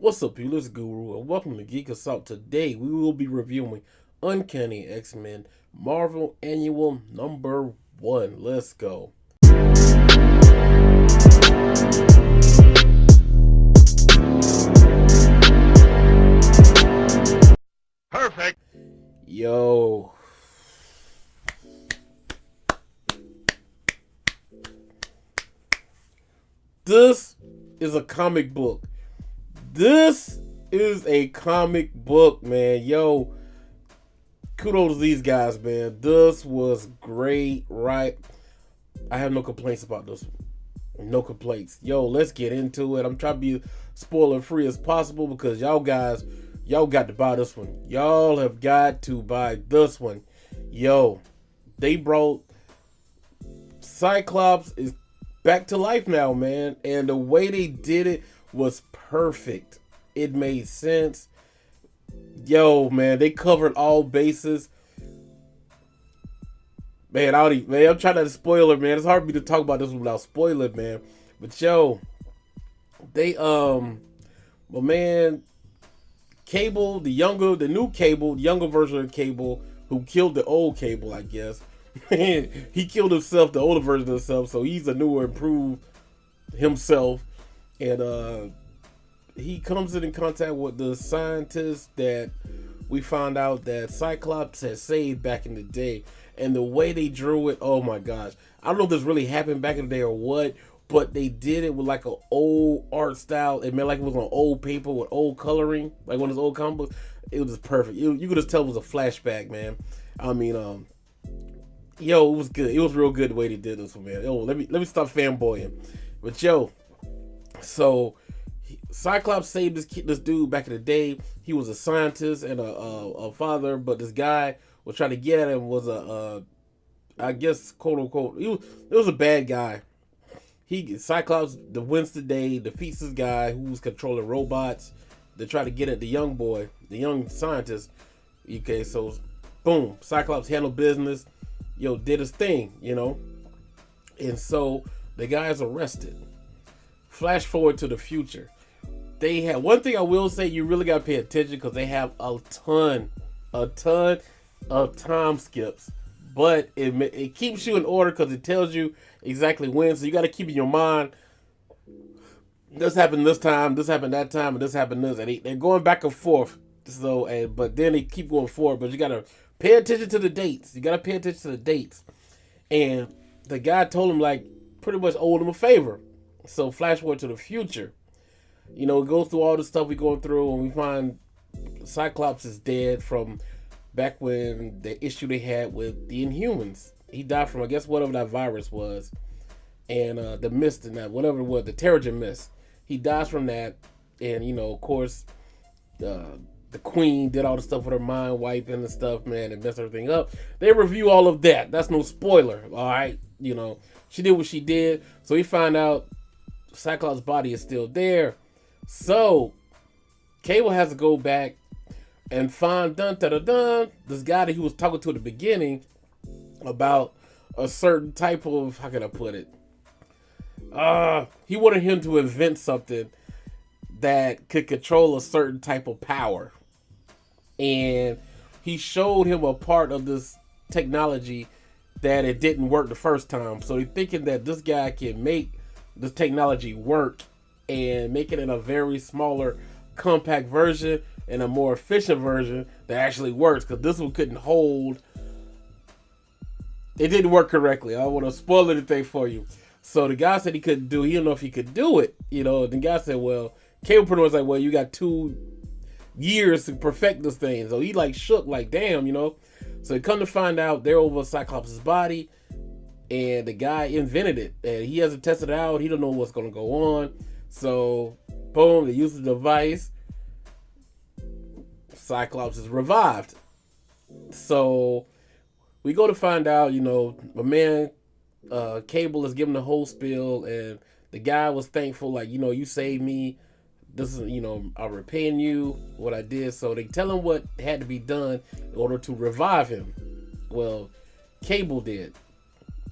What's up, people? It's Guru, and welcome to Geek Assault. Today, we will be reviewing Uncanny X-Men Marvel Annual number 1. Let's go. Perfect. Yo. This is a comic book. This is a comic book, man. Yo, kudos to these guys, man. This was great, right? I have no complaints about this one. No complaints. Yo, let's get into it. I'm trying to be spoiler free as possible because y'all got to buy this one. Y'all have got to buy this one. Yo, they brought Cyclops is back to life now, man. And the way they did it was perfect. It made sense. Yo, man, they covered all bases. Man, I'm trying not to spoil it, man. It's hard for me to talk about this without spoiling, man. But yo, they well, man, Cable, the younger version of Cable, who killed the old Cable, I guess. He killed himself, the older version of himself, so he's a newer, improved himself. And he comes in contact with the scientist that we found out that Cyclops had saved back in the day. And the way they drew it, oh my gosh. I don't know if this really happened back in the day or what, but they did it with like an old art style. It meant like it was on old paper with old coloring, like one of those old comic books. It was just perfect. You could just tell it was a flashback, man. I mean, yo, it was good. It was real good the way they did this one, man. Yo, let me stop fanboying. But yo, so Cyclops saved this dude back in the day. He was a scientist and a father, but this guy was trying to get at him was I guess quote unquote it was a bad guy. Cyclops wins the day, defeats this guy who was controlling robots to try to get at the young boy, the young scientist. Okay, so boom, Cyclops handled business, did his thing, and so the guy is arrested. Flash forward to the future. They have one thing I will say, you really gotta pay attention because they have a ton of time skips, but it keeps you in order because it tells you exactly when. So you got to keep in your mind, this happened this time, this happened that time, and this happened this, and they're going back and forth. So, but then they keep going forward. But you got to pay attention to the dates. You got to pay attention to the dates. And the guy told him like pretty much owed him a favor. So flash forward to the future. It goes through all the stuff we're going through, and we find Cyclops is dead from back when the issue they had with the Inhumans. He died from, I guess, whatever that virus was. And the mist and that, whatever it was, the Terrigen mist. He dies from that. And, of course, the Queen did all the stuff with her mind wiping and stuff, man, and messed everything up. They review all of that. That's no spoiler, all right? She did what she did. So we find out Cyclops' body is still there. So Cable has to go back and find this guy that he was talking to at the beginning about a certain type of, how can I put it? He wanted him to invent something that could control a certain type of power. And he showed him a part of this technology that it didn't work the first time. So he's thinking that this guy can make this technology work and make it in a very smaller, compact version and a more efficient version that actually works, because this one couldn't hold. It didn't work correctly. I don't want to spoil anything for you. So the guy said he couldn't do it. He didn't know if he could do it. The guy said, well, Cable pretty much like, well, you got 2 years to perfect this thing. So he like shook, like, damn, So he come to find out they're over Cyclops' body, and the guy invented it. And he hasn't tested it out. He don't know what's going to go on. So, boom, they use the device. Cyclops is revived. So we go to find out, my man Cable is giving the whole spiel, and the guy was thankful, like, you saved me. This is, I'm repaying you what I did. So they tell him what had to be done in order to revive him. Well, Cable did.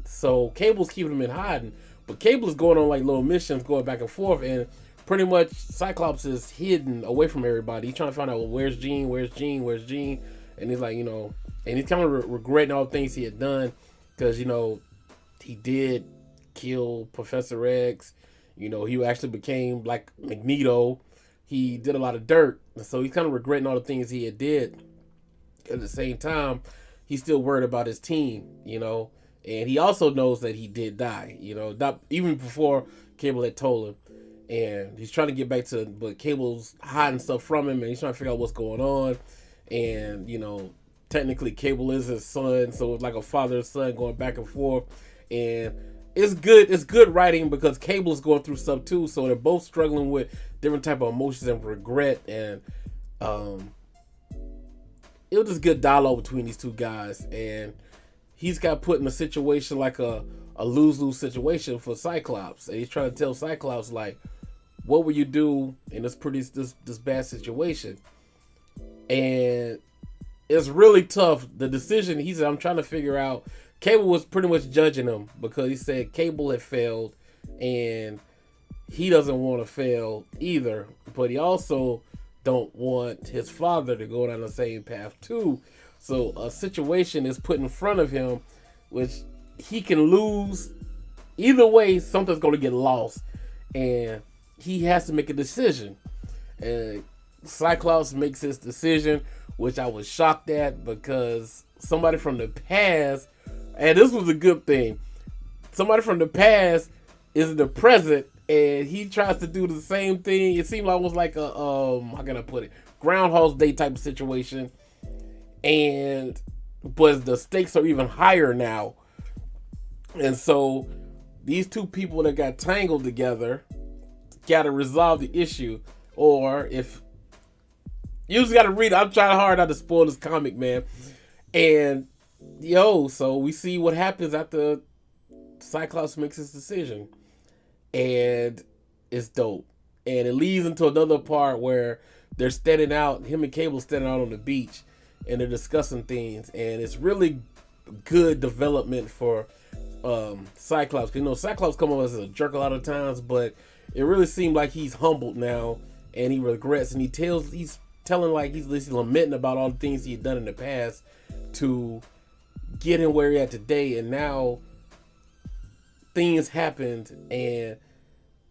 So Cable's keeping him in hiding, but Cable is going on like little missions, going back and forth, and pretty much Cyclops is hidden away from everybody. He's trying to find out, well, where's Jean, where's Jean, where's Jean, and he's like, and he's kind of regretting all the things he had done because he did kill Professor X. He actually became like Magneto. He did a lot of dirt, so he's kind of regretting all the things he had did. At the same time, he's still worried about his team, and he also knows that he did die, not even before Cable had told him. And he's trying to get back to, but Cable's hiding stuff from him, and he's trying to figure out what's going on. And technically Cable is his son, so it's like a father and son going back and forth. And it's good writing because Cable's going through stuff too, so they're both struggling with different type of emotions and regret. And it was just good dialogue between these two guys, and he's got put in a situation like a lose-lose situation for Cyclops, and he's trying to tell Cyclops, like, what will you do in this bad situation? And it's really tough. The decision, he said, I'm trying to figure out. Cable was pretty much judging him because he said Cable had failed and he doesn't want to fail either, but he also don't want his father to go down the same path too. So a situation is put in front of him which he can lose. Either way, something's going to get lost, and he has to make a decision. And Cyclops makes his decision, which I was shocked at because somebody from the past, and this was a good thing, somebody from the past is in the present, and he tries to do the same thing. It seemed almost like a how can I put it, Groundhog's Day type of situation, but the stakes are even higher now. And so these two people that got tangled together got to resolve the issue, or if you just got to read it. I'm trying hard not to spoil this comic, man. And so we see what happens after Cyclops makes his decision, and it's dope. And it leads into another part where they're standing out, him and Cable standing out on the beach, and they're discussing things, and it's really good development for Cyclops. Cyclops come off as a jerk a lot of times, but it really seemed like he's humbled now, and he regrets, and he's telling, like, he's lamenting about all the things he had done in the past to get him where he's at today. And now things happened, and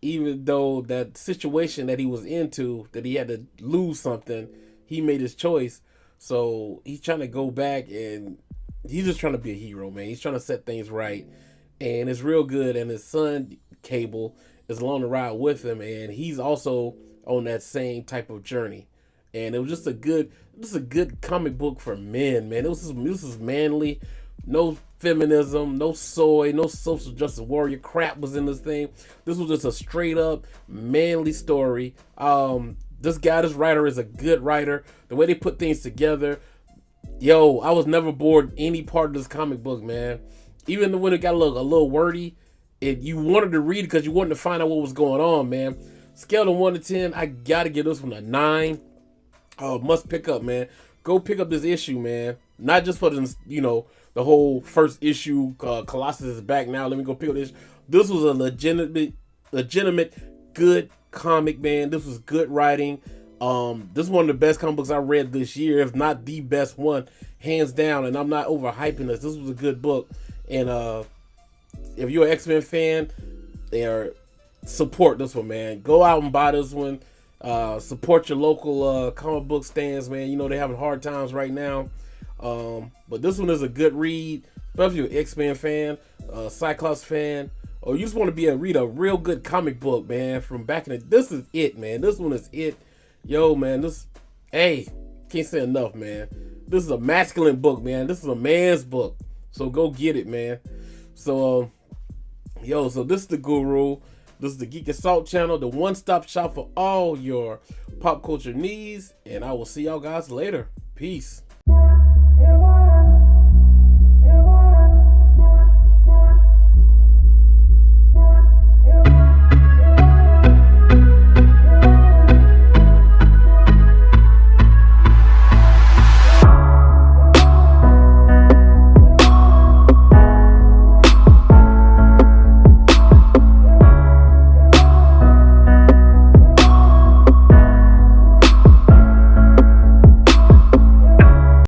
even though that situation that he was into, that he had to lose something, he made his choice. So he's trying to go back, and he's just trying to be a hero, man. He's trying to set things right, and it's real good. And his son Cable is along the ride with him, and he's also on that same type of journey. And it was just a good comic book for men, man. This is manly, no feminism, no soy, no social justice warrior crap was in this thing. This was just a straight up manly story. This writer is a good writer. The way they put things together, I was never bored any part of this comic book, man. Even when it got a little wordy, you wanted to read it because you wanted to find out what was going on, man. Scale of 1 to 10, I gotta give this one a 9. Must pick up, man. Go pick up this issue, man. Not just for the whole first issue. Colossus is back now. Let me go pick up this. This was a legitimate good comic, man. This was good writing. This is one of the best comic books I read this year, if not the best one, hands down. And I'm not overhyping this. This was a good book. And if you're an X-Men fan, support this one, man. Go out and buy this one. Support your local comic book stands, man. They're having hard times right now. But this one is a good read, especially if you're an X-Men fan, Cyclops fan, or you just want to read a real good comic book, man, from back in the. This is it, man. This one is it. Man, can't say enough, man. This is a masculine book, man. This is a man's book. So go get it, man. So, so this is the Guru. This is the Geek Assault channel, the one-stop shop for all your pop culture needs. And I will see y'all guys later. Peace.